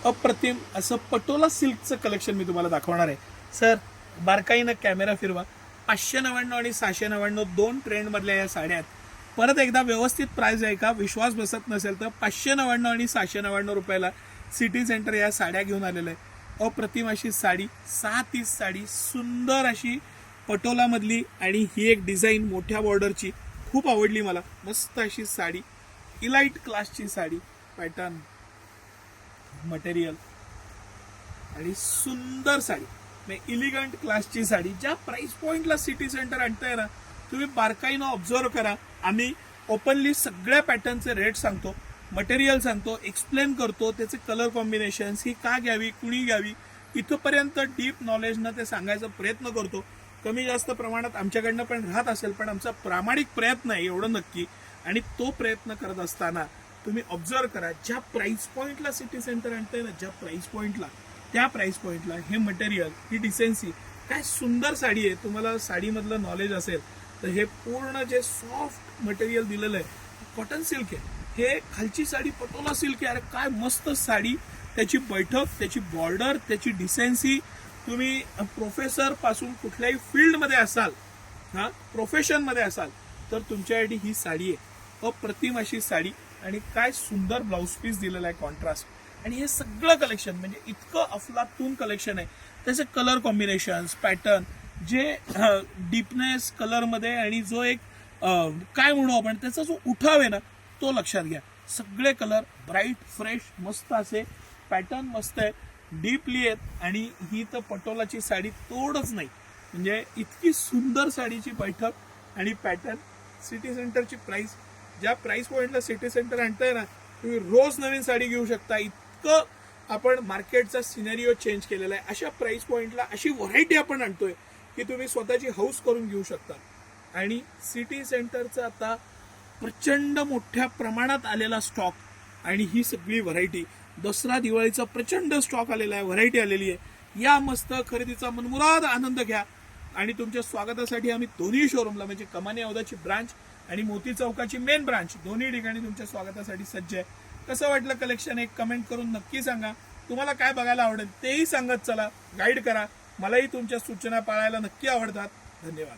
अप्रतिम असं पटोला सिल्कचं कलेक्शन मी तुम्हाला दाखवणार आहे. सर बारकाईनं कॅमेरा फिरवा. 599 आणि 699 दोन ट्रेंड मधल्या या साड्या आहेत. परत एकदा व्यवस्थित प्राइस आहे का, विश्वास बसत नसेल तर 599 आणि 699 रुपयाला सिटी सेंटर या साड्या घेऊन आलेलं आहे. अप्रतिम अशी साडी, 630 साडी, सुंदर अशी पटोला मधली, आणि ही एक डिझाईन मोठ्या बॉर्डरची खूप आवडली मला. मस्त अशी साडी, इलाइट क्लासची साडी, पॅटर्न, मटेरियल आणि सुंदर साडी, इलिगंट क्लासची साडी. ज्या प्राइस पॉइंटला सिटी सेंटर आणताय ना, तुम्ही बारकाईनं ऑब्झर्व करा. आम्ही ओपनली सगळ्या पॅटर्नचे रेट सांगतो, मटेरियल सांगतो, एक्सप्लेन करतो, त्याचे कलर कॉम्बिनेशन्स, ही का घ्यावी, कुणी घ्यावी, इथंपर्यंत डीप नॉलेजनं ते सांगायचा प्रयत्न करतो. कमी जास्त प्रमाणात आमच्याकडनं पण राहत असेल, पण आमचा प्रामाणिक प्रयत्न आहे एवढं नक्की. आणि तो प्रयत्न करत असताना तुम्ही ऑब्झर्व करा, ज्या प्राइस पॉइंटला सिटी सेंटर आणतंय ना, ज्या प्राइस पॉइंटला, त्या प्राइस पॉइंटला हे मटेरियल, ही डिसेन्सी, काय सुंदर साडी आहे. तुम्हाला साडीमधलं नॉलेज असेल तर हे पूर्ण जे सॉफ्ट मटेरियल दिलेलं आहे कॉटन सिल्क आहे. हे खालची साडी पटोला सिल्क आहे. अरे काय मस्त साडी, त्याची बैठक, त्याची बॉर्डर, त्याची डिसेन्सी. तुम्ही प्रोफेसर पासून कुठल्याही फील्डमध्ये असाल, प्रोफेशनमध्ये असाल, तर तुमच्यासाठी ही साडी आहे. अप्रतिम अशी साडी, आणि काय सुंदर ब्लाउज पीस दिलेला आहे, कॉन्ट्रास्ट. आणि हे सगळं कलेक्शन म्हणजे इतकं अफलातून कलेक्शन आहे. त्याचे कलर कॉम्बिनेशन्स, पॅटर्न, जे डीपनेस कलरमध्ये, आणि जो एक काय म्हणू आपण, त्याचा जो उठाव आहे ना, तो लक्षात घ्या. सगळे कलर ब्राईट, फ्रेश, मस्त असे पॅटर्न, मस्त आहे, डीपली आहेत. आणि ही तर पटोलाची साडी तोडच नाही. म्हणजे इतकी सुंदर साडीची बैठक आणि पॅटर्न. सिटी सेंटरची प्राइस, ज्या प्राइस पॉइंटला सिटी सेंटर आणताय ना, तुम्ही रोज नवीन साडी घेऊ शकता. इतकं आपण मार्केटचा सिनेरिओ चेंज केलेला आहे. अशा प्राइस पॉइंटला अशी व्हरायटी आपण आणतोय की तुम्ही स्वतःची हाऊस करून घेऊ शकता. आणि सिटी सेंटरचा आता प्रचंड मोठ्या प्रमाणात आलेला स्टॉक, आणि ही सगळी व्हरायटी, दसरा दिवाळीचा प्रचंड स्टॉक आलेला आहे, व्हरायटी आलेली आहे. या मस्त खरेदीचा मनमुराद आनंद घ्या. आणि तुमच्या स्वागतासाठी आम्ही दोन्ही शोरूमला, म्हणजे कमानी औदाची ब्रांच आणि मोती चौकाची मेन ब्रांच, दोन्ही ठिकाणी तुमच्या स्वागतासाठी सज्ज आहे. कसं वाटलं कलेक्शन, एक कमेंट करून नक्की सांगा. तुम्हाला काय बघायला आवडेल तेही सांगत चला, गाईड करा. मलाही तुमच्या सूचना पाळायला नक्की आवडतात. धन्यवाद.